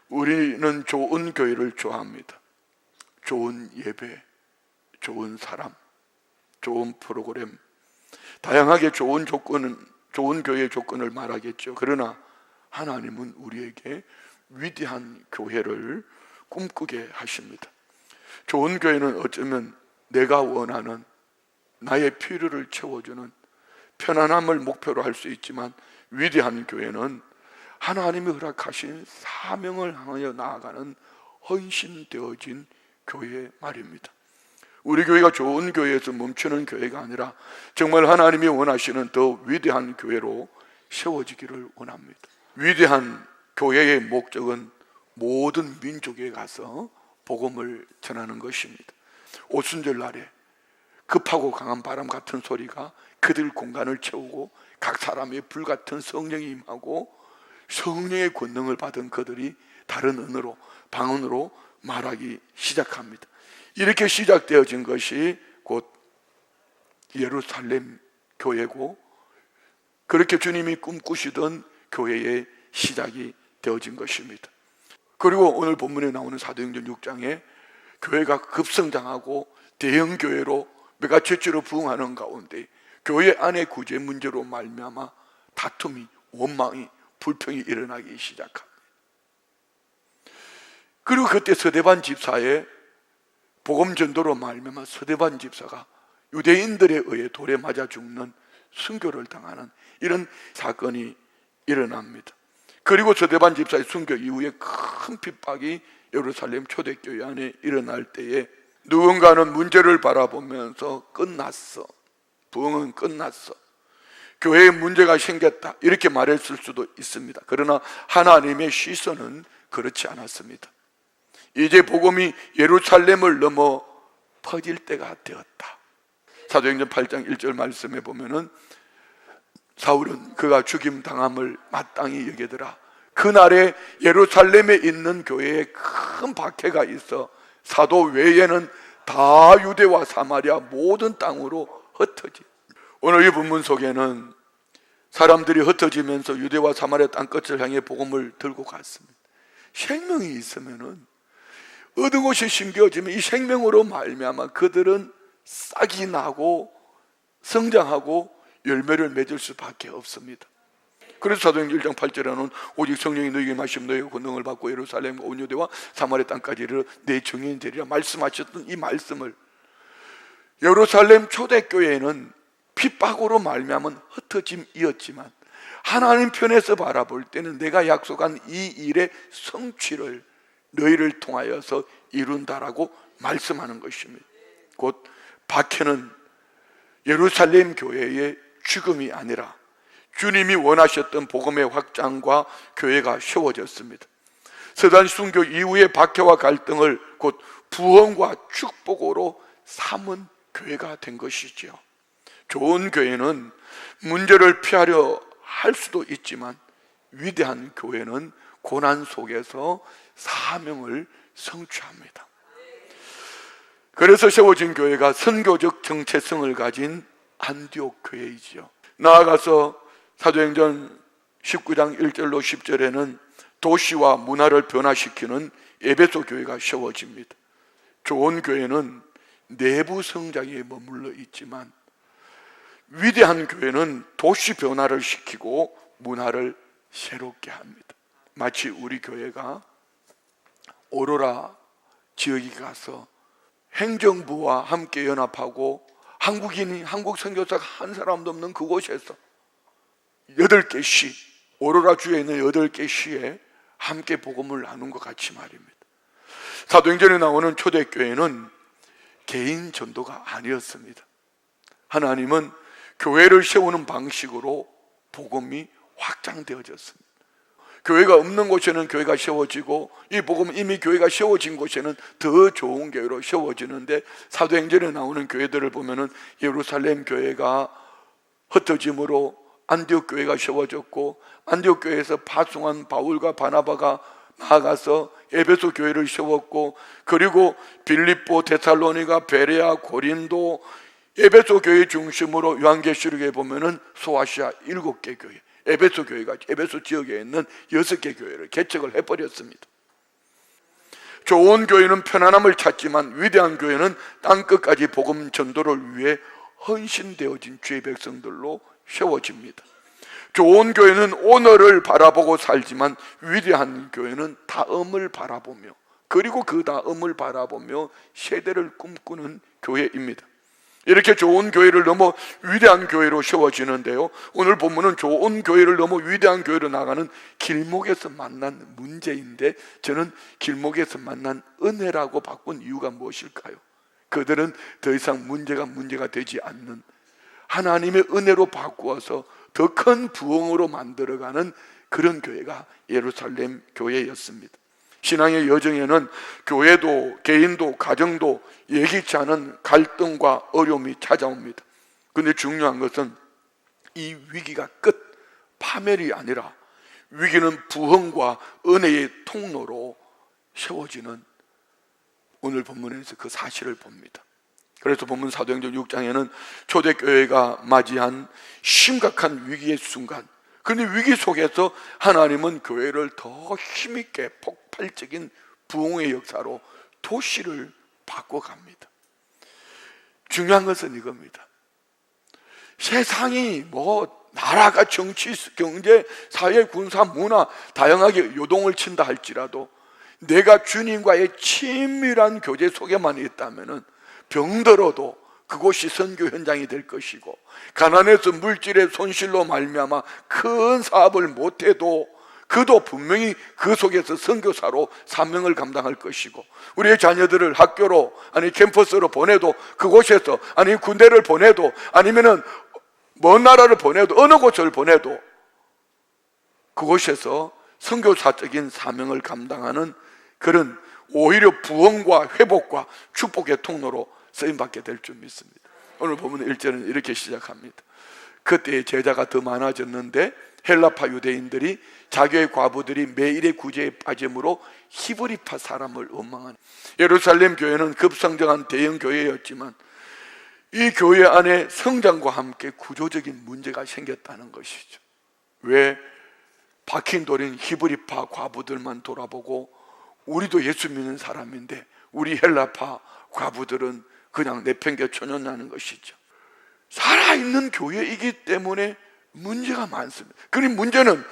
우리는 좋은 교회를 좋아합니다. 좋은 예배, 좋은 사람, 좋은 프로그램, 다양하게 좋은 교회의 조건을 말하겠죠. 그러나 하나님은 우리에게 위대한 교회를 꿈꾸게 하십니다. 좋은 교회는 어쩌면 내가 원하는 나의 필요를 채워주는 편안함을 목표로 할 수 있지만, 위대한 교회는 하나님이 허락하신 사명을 향하여 나아가는 헌신되어진 교회 말입니다. 우리 교회가 좋은 교회에서 멈추는 교회가 아니라 정말 하나님이 원하시는 더 위대한 교회로 세워지기를 원합니다. 위대한 교회의 목적은 모든 민족에 가서 복음을 전하는 것입니다. 오순절 날에 급하고 강한 바람 같은 소리가 그들 공간을 채우고 각 사람의 불같은 성령이 임하고 성령의 권능을 받은 그들이 다른 언어로, 방언으로 말하기 시작합니다. 이렇게 시작되어진 것이 곧 예루살렘 교회고, 그렇게 주님이 꿈꾸시던 교회의 시작이 되어진 것입니다. 그리고 오늘 본문에 나오는 사도행전 6장에 교회가 급성장하고 대형 교회로 메가처치로 부흥하는 가운데 교회 안의 구제 문제로 말미암아 다툼이, 원망이, 불평이 일어나기 시작합니다. 그리고 그때 서대반 집사의 복음 전도로 말미암아 서대반 집사가 유대인들에 의해 돌에 맞아 죽는 순교를 당하는 이런 사건이 일어납니다. 그리고 서대반 집사의 순교 이후에 큰 핍박이 예루살렘 초대교회 안에 일어날 때에 누군가는 문제를 바라보면서 끝났어, 부흥은 끝났어, 교회에 문제가 생겼다, 이렇게 말했을 수도 있습니다. 그러나 하나님의 시선은 그렇지 않았습니다. 이제 복음이 예루살렘을 넘어 퍼질 때가 되었다. 사도행전 8장 1절 말씀에 보면은 사울은 그가 죽임 당함을 마땅히 여기더라. 그날에 예루살렘에 있는 교회에 큰 박해가 있어 사도 외에는 다 유대와 사마리아 모든 땅으로 흩어지. 오늘 이 본문 속에는 사람들이 흩어지면서 유대와 사마리아 땅끝을 향해 복음을 들고 갔습니다. 생명이 있으면은 얻은 것이 심겨지면 이 생명으로 말미암아 그들은 싹이 나고 성장하고 열매를 맺을 수밖에 없습니다. 그래서 사도행전 1장 8절에는 오직 성령이 너희에게 마시면 너희가 권능을 받고 예루살렘과 온 유대와 사마리아 땅까지 이르러 내 증인이 되리라 말씀하셨던 이 말씀을 예루살렘 초대교회는 핍박으로 말미암은 흩어짐이었지만 하나님 편에서 바라볼 때는 내가 약속한 이 일의 성취를 너희를 통하여서 이룬다라고 말씀하는 것입니다. 곧 박해는 예루살렘 교회의 죽음이 아니라 주님이 원하셨던 복음의 확장과 교회가 세워졌습니다. 서단 순교 이후의 박해와 갈등을 곧 부흥과 축복으로 삼은 교회가 된 것이지요. 좋은 교회는 문제를 피하려 할 수도 있지만 위대한 교회는 고난 속에서 사명을 성취합니다. 그래서 세워진 교회가 선교적 정체성을 가진 안디옥 교회이지요. 나아가서 사도행전 19장 1절로 10절에는 도시와 문화를 변화시키는 에베소 교회가 세워집니다. 좋은 교회는 내부 성장에 머물러 있지만 위대한 교회는 도시 변화를 시키고 문화를 새롭게 합니다. 마치 우리 교회가 오로라 지역에 가서 행정부와 함께 연합하고 한국 선교사가 한 사람도 없는 그곳에서 8개 시, 오로라 주에 있는 8개 시에 함께 복음을 나눈 것 같이 말입니다. 사도행전에 나오는 초대교회는 개인 전도가 아니었습니다. 하나님은 교회를 세우는 방식으로 복음이 확장되어졌습니다. 교회가 없는 곳에는 교회가 세워지고 이 복음은 이미 교회가 세워진 곳에는 더 좋은 교회로 세워지는데 사도행전에 나오는 교회들을 보면은 예루살렘 교회가 흩어짐으로 안디옥 교회가 세워졌고 안디옥 교회에서 파송한 바울과 바나바가 나아가서 에베소 교회를 세웠고 그리고 빌립보, 데살로니가, 베레아, 고린도, 에베소 교회 중심으로 요한계시록에 보면은 소아시아 7개 교회, 에베소 교회가 에베소 지역에 있는 6개 교회를 개척을 해버렸습니다. 좋은 교회는 편안함을 찾지만 위대한 교회는 땅끝까지 복음 전도를 위해 헌신되어진 주의 백성들로 세워집니다. 좋은 교회는 오늘을 바라보고 살지만 위대한 교회는 다음을 바라보며 그리고 그 다음을 바라보며 세대를 꿈꾸는 교회입니다. 이렇게 좋은 교회를 넘어 위대한 교회로 세워지는데요, 오늘 본문은 좋은 교회를 넘어 위대한 교회로 나가는 길목에서 만난 문제인데, 저는 길목에서 만난 은혜라고 바꾼 이유가 무엇일까요? 그들은 더 이상 문제가 되지 않는 하나님의 은혜로 바꾸어서 더 큰 부흥으로 만들어가는 그런 교회가 예루살렘 교회였습니다. 신앙의 여정에는 교회도 개인도 가정도 예기치 않은 갈등과 어려움이 찾아옵니다. 그런데 중요한 것은 이 위기가 끝, 파멸이 아니라 위기는 부흥과 은혜의 통로로 세워지는 오늘 본문에서 그 사실을 봅니다. 그래서 본문 사도행전 6장에는 초대교회가 맞이한 심각한 위기의 순간, 그런데 위기 속에서 하나님은 교회를 더 힘있게 폭발적인 부흥의 역사로 도시를 바꿔갑니다. 중요한 것은 이겁니다. 세상이 나라가 정치, 경제, 사회, 군사, 문화 다양하게 요동을 친다 할지라도 내가 주님과의 친밀한 교제 속에만 있다면 병들어도 그곳이 선교 현장이 될 것이고, 가난해서 물질의 손실로 말미암아 큰 사업을 못해도 그도 분명히 그 속에서 선교사로 사명을 감당할 것이고, 우리의 자녀들을 학교로 아니 캠퍼스로 보내도 그곳에서 아니 군대를 보내도 아니면은 먼 나라를 보내도 어느 곳을 보내도 그곳에서 선교사적인 사명을 감당하는 그런 오히려 부흥과 회복과 축복의 통로로 쓰임받게 될 줄 믿습니다. 오늘 보면 1절은 이렇게 시작합니다. 그때 제자가 더 많아졌는데 헬라파 유대인들이 자기의 과부들이 매일의 구제에 빠짐으로 히브리파 사람을 원망하는, 예루살렘 교회는 급성장한 대형 교회였지만 이 교회 안에 성장과 함께 구조적인 문제가 생겼다는 것이죠. 왜 박힌 돌인 히브리파 과부들만 돌아보고 우리도 예수 믿는 사람인데 우리 헬라파 과부들은 그냥 내팽개쳐놓는 것이죠. 살아있는 교회이기 때문에 문제가 많습니다. 그러니 문제는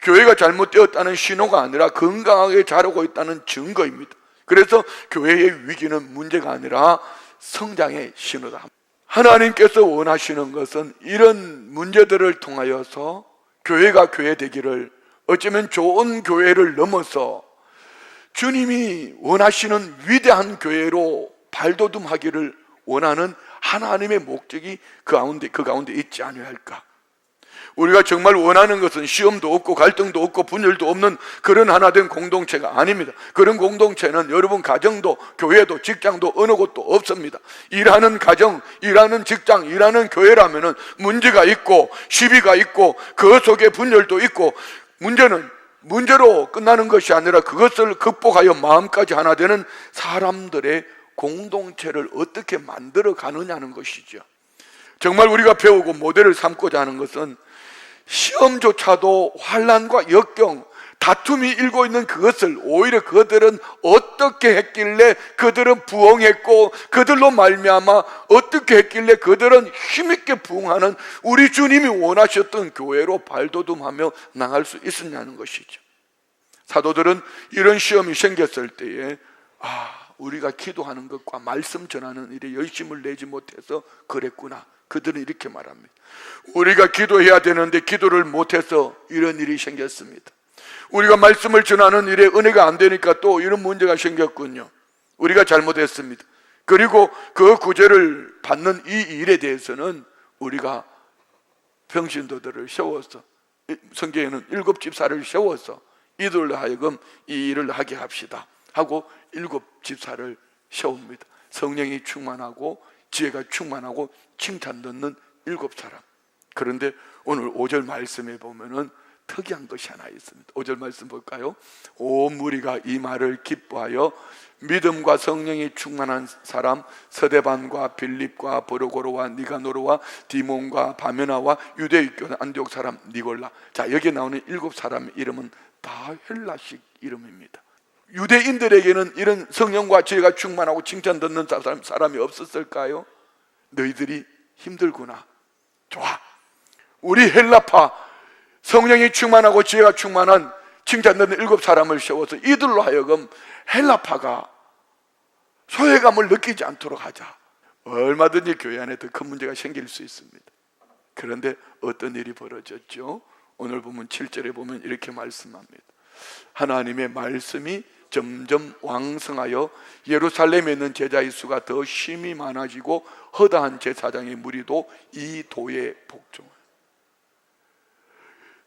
교회가 잘못되었다는 신호가 아니라 건강하게 자라고 있다는 증거입니다. 그래서 교회의 위기는 문제가 아니라 성장의 신호다. 하나님께서 원하시는 것은 이런 문제들을 통하여서 교회가 교회 되기를, 어쩌면 좋은 교회를 넘어서 주님이 원하시는 위대한 교회로 발돋움하기를 원하는 하나님의 목적이 그 가운데 있지 않아야 할까? 우리가 정말 원하는 것은 시험도 없고 갈등도 없고 분열도 없는 그런 하나된 공동체가 아닙니다. 그런 공동체는 여러분 가정도 교회도 직장도 어느 곳도 없습니다. 일하는 가정, 일하는 직장, 일하는 교회라면은 문제가 있고 시비가 있고 그 속에 분열도 있고, 문제는 문제로 끝나는 것이 아니라 그것을 극복하여 마음까지 하나 되는 사람들의 공동체를 어떻게 만들어 가느냐는 것이죠. 정말 우리가 배우고 모델을 삼고자 하는 것은 시험조차도 환난과 역경, 다툼이 일고 있는 그것을 오히려 그들은 어떻게 했길래 그들은 부흥했고 그들로 말미암아 어떻게 했길래 그들은 힘있게 부흥하는 우리 주님이 원하셨던 교회로 발돋움하며 나갈 수 있었냐는 것이죠. 사도들은 이런 시험이 생겼을 때에 우리가 기도하는 것과 말씀 전하는 일에 열심을 내지 못해서 그랬구나. 그들은 이렇게 말합니다. 우리가 기도해야 되는데 기도를 못해서 이런 일이 생겼습니다. 우리가 말씀을 전하는 일에 은혜가 안 되니까 또 이런 문제가 생겼군요. 우리가 잘못했습니다. 그리고 그 구제를 받는 이 일에 대해서는 우리가 평신도들을 세워서, 성경에는 7 집사를 세워서 이들로 하여금 이 일을 하게 합시다 하고 7 집사를 세웁니다. 성령이 충만하고 지혜가 충만하고 칭찬 듣는 7 사람. 그런데 오늘 5절 말씀에 보면은 특이한 것이 하나 있습니다. 5절 말씀 볼까요? 온 무리가 이 말을 기뻐하여 믿음과 성령이 충만한 사람 서데반과 빌립과 보르고로와 니가노르와 디몬과 바메나와 유대교회 안디옥 사람 니골라. 자, 여기에 나오는 7 사람의 이름은 다 헬라식 이름입니다. 유대인들에게는 이런 성령과 지혜가 충만하고 칭찬 듣는 사람이 없었을까요? 너희들이 힘들구나. 좋아. 우리 헬라파 성령이 충만하고 지혜가 충만한 칭찬 듣는 7사람을 세워서 이들로 하여금 헬라파가 소외감을 느끼지 않도록 하자. 얼마든지 교회 안에 더 큰 문제가 생길 수 있습니다. 그런데 어떤 일이 벌어졌죠? 오늘 보면 7절에 보면 이렇게 말씀합니다. 하나님의 말씀이 점점 왕성하여 예루살렘에 있는 제자의 수가 더 심히 많아지고 허다한 제사장의 무리도 이 도에 복종하여.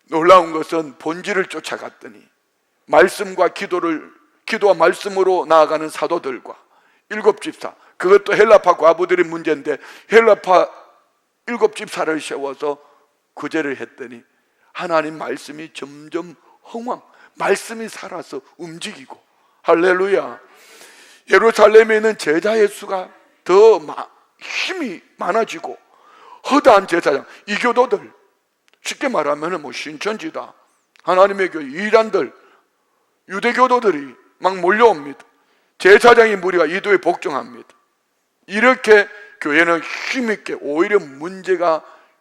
놀라운 것은 본질을 쫓아갔더니 말씀과 기도와 말씀으로 나아가는 사도들과 7집사, 그것도 헬라파 과부들의 문제인데 헬라파 7집사를 세워서 구제를 했더니 하나님 말씀이 점점 말씀이 살아서 움직이고, 할렐루야. 예루살렘에 있는 제자의 수가 더 힘이 많아지고 허다한 제사장, 이교도들, 쉽게 말하면 신천지다, 하나님의 교회 이단들, 유대교도들이 막 몰려옵니다. 제사장의 무리가 이도에 복종합니다. 이렇게 교회는 힘있게 오히려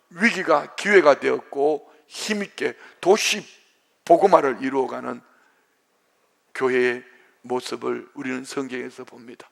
위기가 기회가 되었고 힘있게 도시 복음화를 이루어가는 교회의 모습을 우리는 성경에서 봅니다.